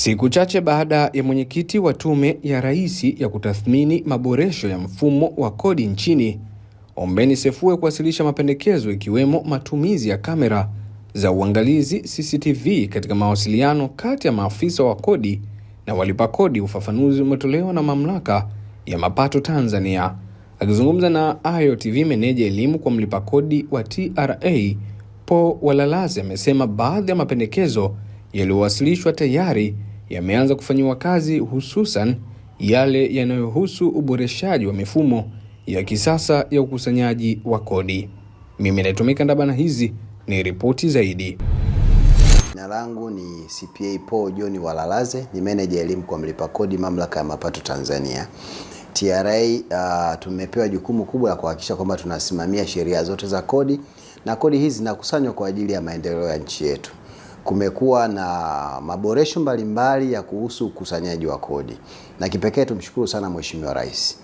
Siku chache baada ya mwenyekiti wa Tume ya Rais ya kutathmini maboresho ya mfumo wa kodi nchini, Ombeni Sefue kuwasilisha mapendekezo ikiwemo matumizi ya kamera za uangalizi CCTV katika mawasiliano kati ya maafisa wa kodi na walipa kodi, ufafanuzi umetolewa na Mamlaka ya Mapato Tanzania. Akizungumza na Ayo TV, meneja elimu kwa mlipa kodi wa TRA, Paul Walalaze, amesema baadhi ya mapendekezo yaliyowasilishwa tayari yameanza kufanyiwa kazi, hususan yale yanayohusu uboreshaji wa mifumo ya kisasa ya ukusanyaji wa kodi. Mimi natumika Ndabana, hizi ni ripoti zaidi. Jina langu ni CPA Paul John Walalaze, ni meneja elimu kwa mlipa kodi Mamlaka ya Mapato Tanzania. TRA tumepewa jukumu kubwa la kuhakikisha kwamba tunasimamia sheria zote za kodi, na kodi hizi zinakusanywa kwa ajili ya maendeleo ya nchi yetu. Kumekuwa na maboresho mbalimbali ya kuhusu ukusanyaji wa kodi, na kipekee tumshukuru sana Mheshimiwa Rais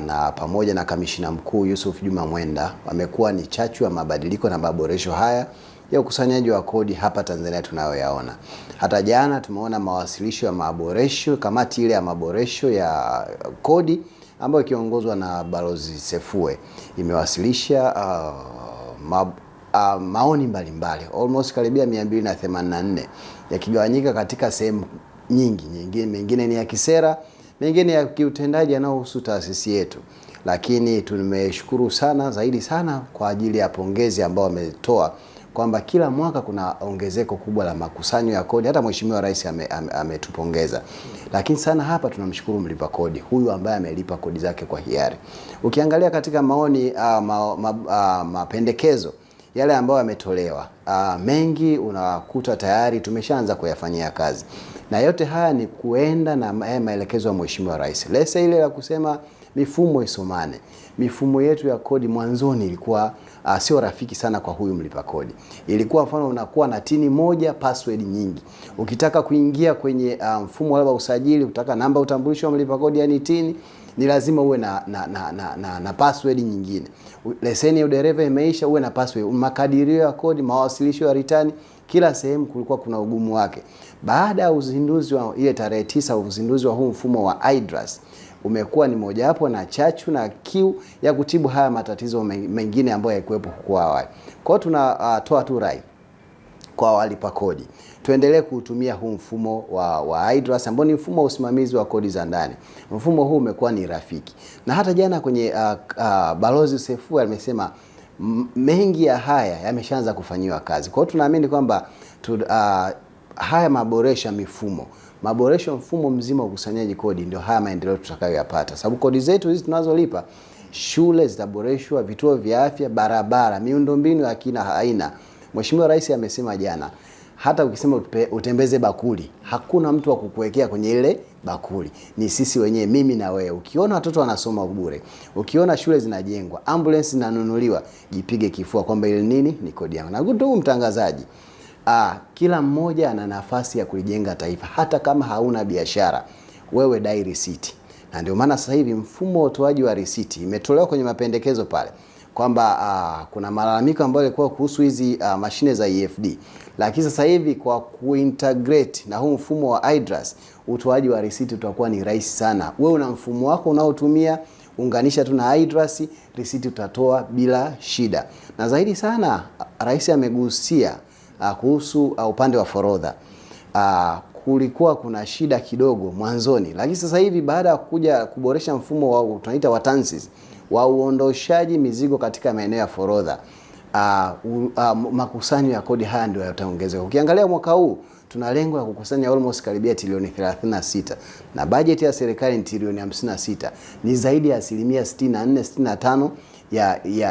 na pamoja na Kamishina Mkuu Yusuf Juma Mwenda wamekuwa ni chachu ya mabadiliko na maboresho haya ya ukusanyaji wa kodi hapa Tanzania tunayoyaona. Hata jana tumeona mawasilisho ya maboresho, kamati ile ya maboresho ya kodi ambayo ikiongozwa na Balozi Sefue imewasilisha maoni mbalimbali almost karibia 284 yakigawanyika katika sehemu nyingi. Mengine ni ya kisera, mengine ya kiutendaji yanayohusu taasisi yetu. Lakini tumeshukuru sana zaidi sana kwa ajili ya pongezi ambao wametoa kwamba kila mwaka kuna ongezeko kubwa la makusanyo ya kodi. Hata Mheshimiwa Rais ametupongeza. Lakini sana hapa tunamshukuru mlipa kodi huyu ambaye amelipa kodi zake kwa hiari. Ukiangalia katika maoni mapendekezo yale ambayo yametolewa, mengi unakuta tayari tumeshaanza kuyafanyia kazi. Na yote haya ni kuenda na maelekezo ya Mheshimiwa Rais. Lesa ile la kusema mifumo isomane. Mifumo yetu ya kodi mwanzoni ilikuwa sio rafiki sana kwa huyu mlipa kodi. Ilikuwa mfano unakuwa na tini moja, password nyingi. Ukitaka kuingia kwenye mfumo wa usajili, utaka namba utambulisho wa mlipa kodi yani tini, ni lazima uwe na password nyingine. Leseni ya udereva imeisha, uwe na password. Makadirio ya kodi, mawasilisho ya return, kila sehemu kulikuwa kuna ugumu wake. Baada ya uzinduzi wa ile tarehe 9, uzinduzi wa huu mfumo wa IDRAS umekuwa ni mojawapo na chachu na kiu ya kutibu haya matatizo mengine ambayo yalikuwepo huko awali. Kwa hiyo tunatoa tu rai kwa walipa kodi, tuendelee kutumia huu mfumo wa IDRAS ambao ni mfumo wa usimamizi wa kodi za ndani. Mfumo huu umekuwa ni rafiki. Na hata jana kwenye Balozi Sefue amesema mengi ya haya yameshaanza kufanyiwa kazi. Kwa hiyo tunaamini kwamba haya maboresho mfumo mzima wa ukusanyaji kodi ndio haya maendeleo tutakayoyapata. Sababu kodi zetu hizi tunazolipa, shule zitaboreshwa, vituo vya afya, barabara, miundombinu ya kina aina. Mheshimiwa Rais amesema jana, hata ukisema utembeze bakuli, hakuna mtu wa kukuwekea kwenye ile bakuli. Ni sisi wenyewe, mimi na wewe. Ukiona watoto wanasoma bure, ukiona shule zinajengwa, ambulance zinanunuliwa, jipige kifua kwamba ile nini ni kodi yangu. Na ndugu mtangazaji, kila mmoja ana nafasi ya kulijenga taifa. Hata kama hauna biashara, wewe dai receipt. Na ndio maana sasa hivi mfumo wa utoaji wa receipt imetolewa kwenye mapendekezo pale kwamba kuna malalamiko ambayo yalikuwa kuhusu hizi mashine za EFD. Lakini sasa hivi kwa kuintegrate na huu mfumo wa IDRAS, utoaji wa receipt utakuwa ni rahisi sana. Wewe una mfumo wako unaotumia, unganisha tu na IDRAS, receipt utatoa bila shida. Na zaidi sana Rais amegusia kuhusu upande wa forodha. Kulikuwa kuna shida kidogo mwanzoni, lakini sasa hivi baada ya kuja kuboresha mfumo wa tunaita wa TANSIS wa uondoshaji mizigo katika maeneo ya forodha, makusanyo ya kodi haya ndio yataongezeka. Ukiangalia mwaka huu tuna lengo la kukusanya almost karibia trilioni 36 na bajeti ya serikali ni trilioni 56. Ni zaidi ya 64-65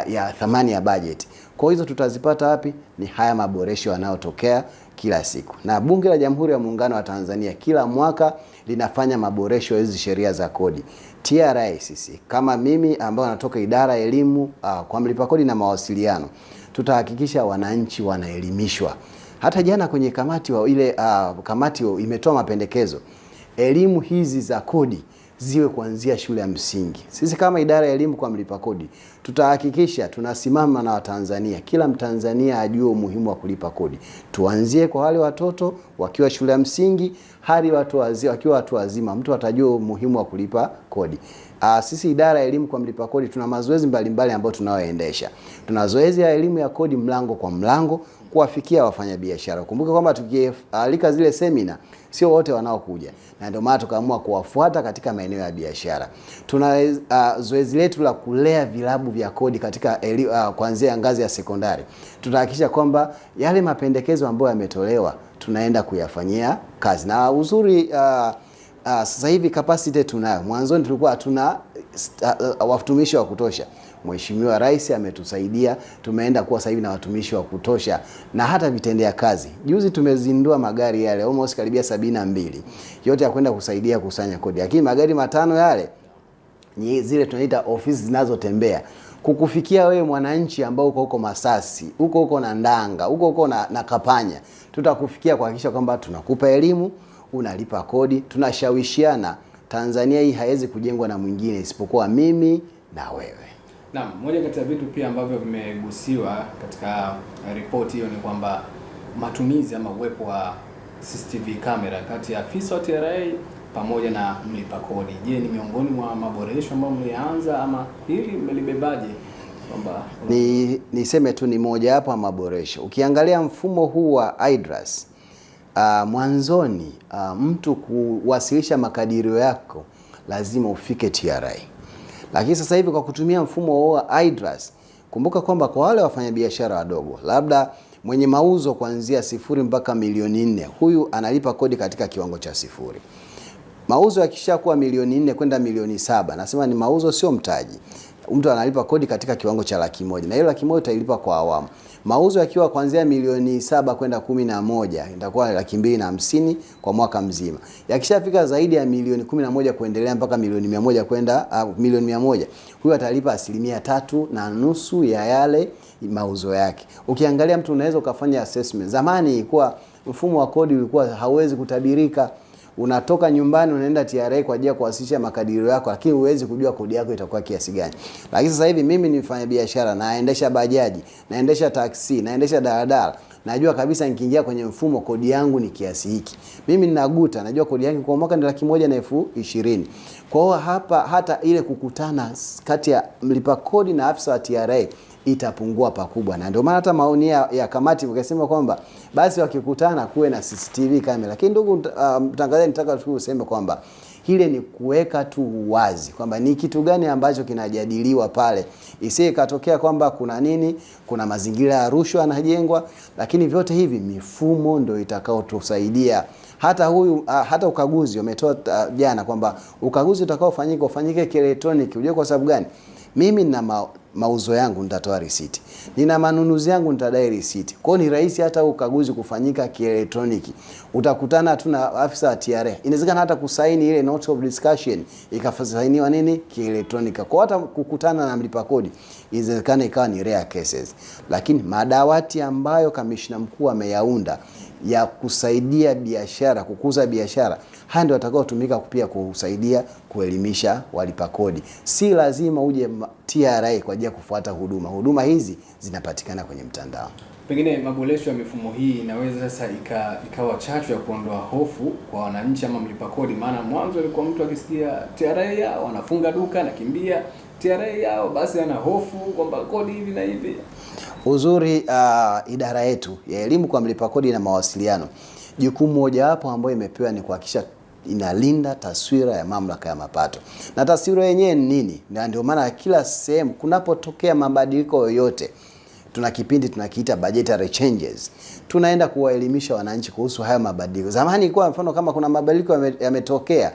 ya thamani ya bajeti. Kwa hizo tutazipata wapi? Ni haya maboresho yanayotokea kila siku. Na Bunge la Jamhuri ya Muungano wa Tanzania kila mwaka linafanya maboresho ya hizi sheria za kodi. TRA sisi kama mimi ambao natoka idara ya elimu kwa mlipa kodi na mawasiliano, tutahakikisha wananchi wanaelimishwa. Hata jana kwenye kamati kamati imetoa mapendekezo. Elimu hizi za kodi ziwe kuanzia shule ya msingi. Sisi kama idara ya elimu kwa mlipa kodi tutahakikisha tunasimama na Watanzania, kila Mtanzania ajue umuhimu wa kulipa kodi. Tuanzie kwa wale watoto wakiwa shule ya msingi hadi wakiwa watu wazima, mtu atajua umuhimu wa kulipa kodi. Sisi idara ya elimu kwa mlipa kodi tuna mazoezi mbalimbali ambayo tunayoendesha. Tuna zoezi ya elimu ya kodi mlango kwa mlango kuwafikia wafanyabiashara. Kumbuka kwamba tukialika zile semina sio wote wanaokuja, na ndio maana tukaamua kuwafuata katika maeneo ya biashara. Tuna zoezi letu la kulea vilabu vya kodi katika kuanzia ngazi ya sekondari. Tutahakikisha kwamba yale mapendekezo ambayo yametolewa tunaenda kuyafanyia kazi. Na uzuri sasa hivi capacity tunayo. Mwanzoni tulikuwa hatuna watumishi wa kutosha. Mheshimiwa Rais ametusaidia, tumeenda kuwa sasa hivi na watumishi wa kutosha na hata vitendea kazi. Juzi tumezindua magari yale almost karibia 72 yote ya kwenda kusaidia kusanya kodi. Lakini magari matano yale ni zile tunaita ofisi zinazotembea kukufikia wewe mwananchi ambao uko Masasi, uko na Ndanga, uko na Kapanya. Tutakufikia kuhakikisha kwamba tunakupa elimu, unalipa kodi, tunashawishiana. Tanzania hii haiwezi kujengwa na mwingine isipokuwa mimi na wewe. Naam, moja kati ya vitu pia ambavyo vimegusiwa katika ripoti hiyo ni kwamba matumizi ama uwepo wa CCTV kamera kati ya afisa wa TRA pamoja na mlipa kodi. Je, ni miongoni mwa maboresho ambayo mlianza ama hili mmelibebaje? Kwamba niseme tu ni moja hapo ya maboresho. Ukiangalia mfumo huu wa IDRAS, mwanzoni mtu kuwasilisha makadirio yako lazima ufike TRA. Lakini sasa hivi kwa kutumia mfumo wa IDRAS, kumbuka kwamba kwa wale wafanyabiashara wadogo, labda mwenye mauzo kuanzia 0 mpaka milioni 4, huyu analipa kodi katika kiwango cha 0. Mauzo yakishakuwa milioni 4 kwenda milioni 7, nasema ni mauzo sio mtaji, mtu analipa kodi katika kiwango cha 100,000, na hiyo 100,000 utailipa kwa awamu. Mauzo yakiwa kuanzia milioni 7 kwenda 11 itakuwa 250,000 kwa mwaka mzima. Yakishafika zaidi ya milioni 11 kuendelea mpaka milioni 100 kwenda milioni 100, huyu atalipa 3.5% ya yale mauzo yake. Ukiangalia mtu unaweza ukafanya assessment. Zamani ilikuwa mfumo wa kodi ulikuwa hauwezi kutabirika. Unatoka nyumbani unaenda TRA kwa ajili ya kuwasilisha makadirio yako, lakini huwezi kujua kodi yako itakuwa kiasi gani. Lakini sasa hivi mimi ni mfanya biashara, naendesha bajaji, naendesha taksi, naendesha daladala, najua kabisa nikiingia kwenye mfumo kodi yangu ni kiasi hiki. Mimi ninaguta, najua kodi yangu kwa mwaka ni 120,000. Kwa hiyo hapa hata ile kukutana kati ya mlipa kodi na afisa wa TRA itapungua pakubwa, na ndio maana hata maoni ya kamati wakasema kwamba basi wakikutana kuwe na CCTV kamera. Lakini ndugu mtangazaji, nataka tu useme kwamba hile ni kuweka tu wazi kwamba ni kitu gani ambacho kinajadiliwa pale, isiye katokea kwamba kuna mazingira ya rushwa yanajengwa. Lakini vyote hivi mifumo ndio itakaotusaidia. Hata ukaguzi umetoa jana kwamba ukaguzi utakaofanyika ufanyike kielektroniki. Unajua kwa sababu gani? Mimi nina mauzo yangu nitatoa receipt, nina manunuzi yangu nitadai receipt. Kwa hiyo ni rahisi hata ukaguzi kufanyika kielektroniki. Utakutana tu na afisa wa TRA, inawezekana hata kusaini ile note of discussion ikasainiwa kielektroniki. Kwa hata kukutana na mlipa kodi inawezekana ikawa ni rare cases. Lakini madawati ambayo kamishna mkuu ameyaunda ya kusaidia biashara, kukuza biashara, haya ndio watakaotumika pia kusaidia kuelimisha walipa kodi. Si lazima uje TRA kwa ajili ya kufuata huduma hizi zinapatikana kwenye mtandao. Pengine maboresho ya mifumo hii inaweza sasa ikawa chachu ya kuondoa hofu kwa wananchi ama mlipa kodi. Maana mwanzo ilikuwa mtu akisikia TRA yao wanafunga duka na kimbia TRA yao, basi ana hofu kwamba kodi hivi na hivi. Uzuri idara yetu ya elimu kwa mlipa kodi na mawasiliano, jukumu moja hapo ambayo imepewa ni kuhakikisha inalinda taswira ya mamlaka ya mapato. Na taswira yenyewe ni nini? Na ndio maana kila sehemu kunapotokea mabadiliko yoyote, tuna kipindi tunakiita budgetary changes. Tunaenda kuwaelimisha wananchi kuhusu haya mabadiliko. Zamani ilikuwa mfano kama kuna mabadiliko yametokea,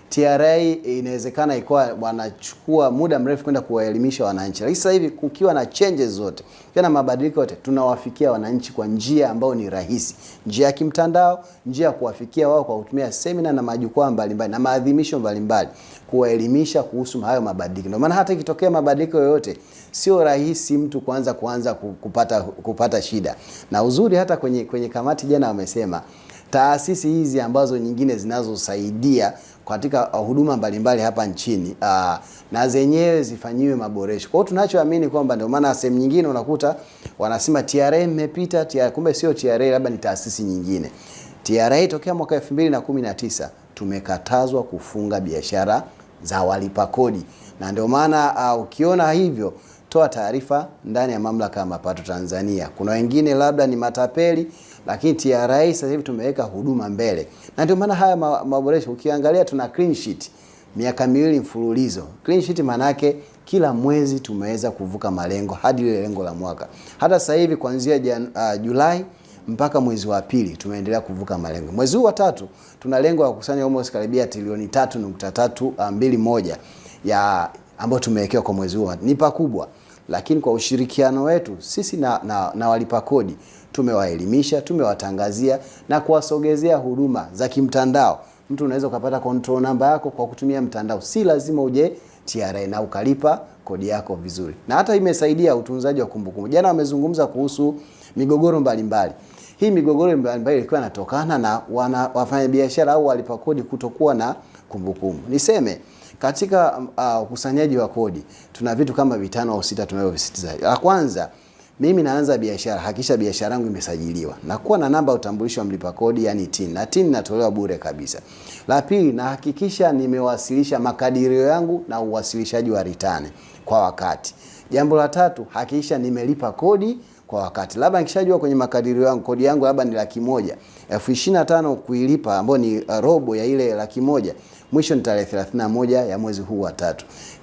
TRA inawezekana ilikuwa wanachukua muda mrefu kwenda kuwaelimisha wananchi. Lakini sasa hivi kukiwa na changes zote, kukiwa na mabadiliko yote, tunawafikia wananchi kwa njia ambayo ni rahisi. Njia ya kimtandao, njia ya kuwafikia wao kwa kutumia semina na majukwaa mbalimbali na maadhimisho mbalimbali, kuwaelimisha kuhusu hayo mabadiliko. Ndio maana hata ikitokea mabadiliko yoyote, sio rahisi mtu kuanza kupata shida. Na uzuri hata kwenye kamati jana wamesema taasisi hizi ambazo nyingine zinazosaidia katika huduma mbalimbali hapa nchini na zenyewe zifanyiwe maboresho. Kwa hiyo tunachoamini kwamba ndio maana sehemu nyingine unakuta wanasema TRA imepita, kumbe sio TRA, labda ni taasisi nyingine. TRA tokea mwaka 2019 tumekatazwa kufunga biashara za walipa kodi, na ndio maana ukiona hivyo, toa taarifa ndani ya Mamlaka ya Mapato Tanzania. Kuna wengine labda ni matapeli, lakini TRA sasa hivi tumeweka huduma mbele, na ndio maana haya maboresho. Ukiangalia tuna clean sheet miaka 2 mfululizo. Clean sheet maana yake kila mwezi tumeweza kuvuka malengo hadi ile lengo la mwaka. Hata sasa hivi kuanzia Julai mpaka mwezi wa pili tumeendelea kuvuka malengo. Mwezi huu wa 3 tuna lengo la kukusanya almost karibia trilioni 3.321 ya ambayo tumewekewa kwa mwezi huu. Ni pakubwa, lakini kwa ushirikiano wetu sisi na walipa kodi tumewaelimisha, tumewatangazia na kuwasogezea huduma za kimtandao. Mtu unaweza ukapata control number yako kwa kutumia mtandao, si lazima uje TRA na ukalipa kodi yako vizuri. Na hata imesaidia utunzaji wa kumbukumbu. Jana wamezungumza kuhusu migogoro mbalimbali. Hii migogoro mbalimbali ilikuwa inatokana na wafanyabiashara au walipa kodi kutokuwa na kumbukumbu. Niseme katika ukusanyaji wa kodi tuna vitu kama 5 au 6 tunavyovisitiza. La kwanza, mimi naanza biashara, hakisha biashara yangu imesajiliwa na kuwa na namba ya utambulisho wa mlipa kodi, yani TIN, na TIN natolewa bure kabisa. La pili, na hakikisha nimewasilisha makadirio yangu na uwasilishaji wa return kwa wakati. Jambo la tatu, hakikisha nimelipa kodi kwa wakati. Labda nikishajua kwenye makadirio yangu kodi yangu labda ni 100,000, 25,000 kuilipa ambayo ni robo ya ile 100,000, mwisho ni tarehe 31 ya mwezi huu wa 3.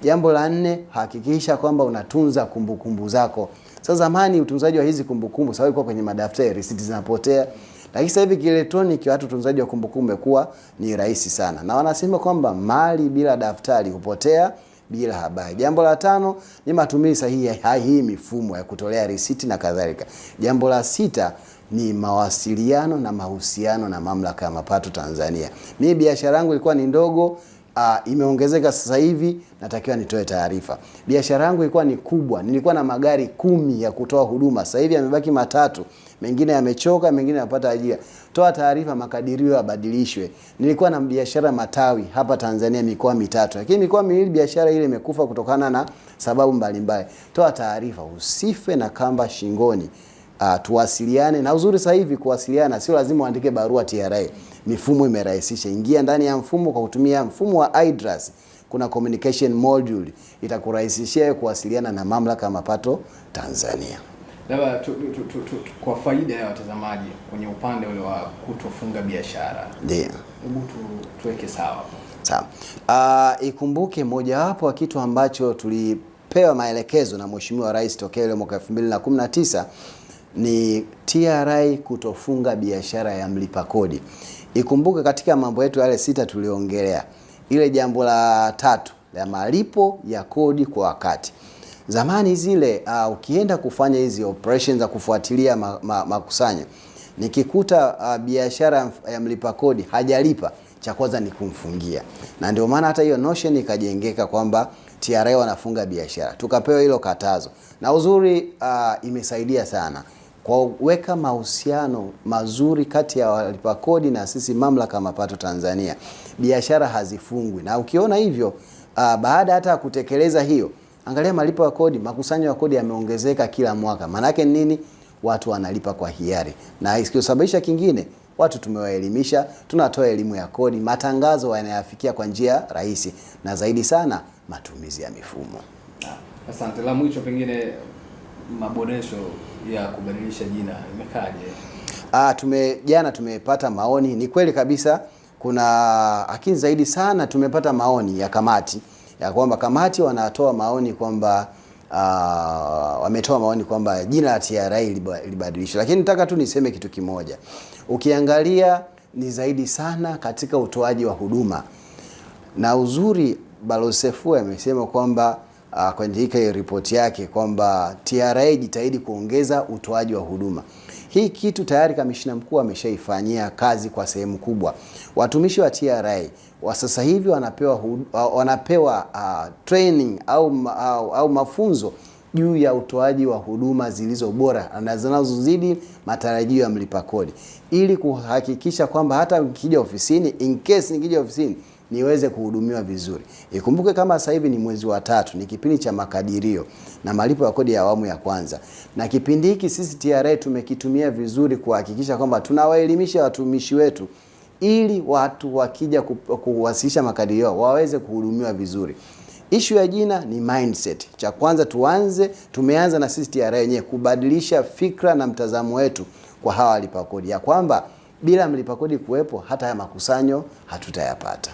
Jambo la 4, hakikisha kwamba unatunza kumbukumbu zako. Sasa zamani utunzaji wa hizi kumbukumbu sawa ilikuwa kwenye madaftari, risiti zinapotea. Lakini sasa hivi kielektroniki watu utunzaji wa kumbukumbu umekuwa ni rahisi sana. Na wanasema kwamba mali bila daftari hupotea bila habari. Jambo la 5 ni matumizi sahihi ya hii mifumo ya kutolea risiti na kadhalika. Jambo la 6 ni mawasiliano na mahusiano na Mamlaka ya Mapato Tanzania. Mimi biashara yangu ilikuwa ni ndogo, imeongezeka sasa hivi, natakiwa nitoe taarifa. Biashara yangu ilikuwa ni kubwa, nilikuwa na magari 10 ya kutoa huduma, sasa hivi yamebaki 3, mengine yamechoka, mengine yanapata ajira. Toa taarifa, makadirio yabadilishwe. Nilikuwa na biashara matawi hapa Tanzania mikoa 3, lakini mikoa 2 biashara ile imekufa kutokana na sababu mbalimbali. Toa taarifa, usife na kamba shingoni. Tuwasiliane, na uzuri sasa hivi kuwasiliana sio lazima uandike barua TRA. Mifumo imerahisisha. Ingia ndani ya mfumo kwa kutumia mfumo wa iDRAS. Kuna communication module itakurahisishia kuwasiliana na Mamlaka ya Mapato Tanzania. Labda kwa faida ya watazamaji kwenye upande ule wa kutofunga biashara. Ndio. Hebu tuweke sawa. Sawa. Ikumbuke mojawapo wa kitu ambacho tulipewa maelekezo na Mheshimiwa Rais tokea ile mwaka 2019 ni TRA kutofunga biashara ya mlipa kodi. Ikumbuke katika mambo yetu yale 6 tuliongelea, ile jambo la 3 la malipo ya kodi kwa wakati. Zamani zile ukienda kufanya hizi operations za kufuatilia makusanyo, nikikuta biashara ya mlipa kodi hajalipa, cha kwanza ni kumfungia. Na ndio maana hata hiyo notion ikajengeka kwamba TRA wanafunga biashara. Tukapewa hilo katazo. Na uzuri imesaidia sana kwa kuweka mahusiano mazuri kati ya walipa kodi na sisi Mamlaka ya Mapato Tanzania. Biashara hazifungwi. Na ukiona hivyo, baada hata kutekeleza hiyo, angalia malipo ya kodi, makusanyo ya kodi yameongezeka kila mwaka. Maana yake nini? Watu wanalipa kwa hiari. Na isikosababisha kingine, watu tumewaelimisha, tunatoa elimu ya kodi, matangazo yanayafikia kwa njia rahisi, na zaidi sana matumizi ya mifumo. Asante. La mwisho pengine maboresho ya kubadilisha jina imekaje? Jana tumepata maoni, ni kweli kabisa kuna, lakini zaidi sana tumepata maoni ya kamati ya kwamba kamati wanatoa maoni kwamba wametoa maoni kwamba jina la TRA libadilishwe. Lakini nataka tu niseme kitu kimoja. Ukiangalia ni zaidi sana katika utoaji wa huduma. Na uzuri Balozi Sefue amesema kwamba kwenye hii ripoti yake kwamba TRA jitahidi kuongeza utoaji wa huduma. Hii kitu tayari kamishna mkuu ameshaifanyia kazi kwa sehemu kubwa. Watumishi wa TRA wa sasa hivi wanapewa training au mafunzo juu ya utoaji wa huduma zilizo bora na zinazozidi matarajio ya mlipa kodi, ili kuhakikisha kwamba hata nikija ofisini, in case nikija ofisini, niweze kuhudumiwa vizuri. Ikumbuke kama sasa hivi ni mwezi wa 3, ni kipindi cha makadirio na malipo ya kodi ya awamu ya kwanza. Na kipindi hiki sisi TRA tumekitumia vizuri kuhakikisha kwamba tunawaelimisha watumishi wetu, ili watu wakija kuwasilisha makadirio waweze kuhudumiwa vizuri. Issue ya jina ni mindset. Cha kwanza tumeanza na sisi TRA yenyewe kubadilisha fikra na mtazamo wetu kwa hawa walipa kodi, ya kwamba bila mlipa kodi kuwepo hata ya makusanyo hatutayapata.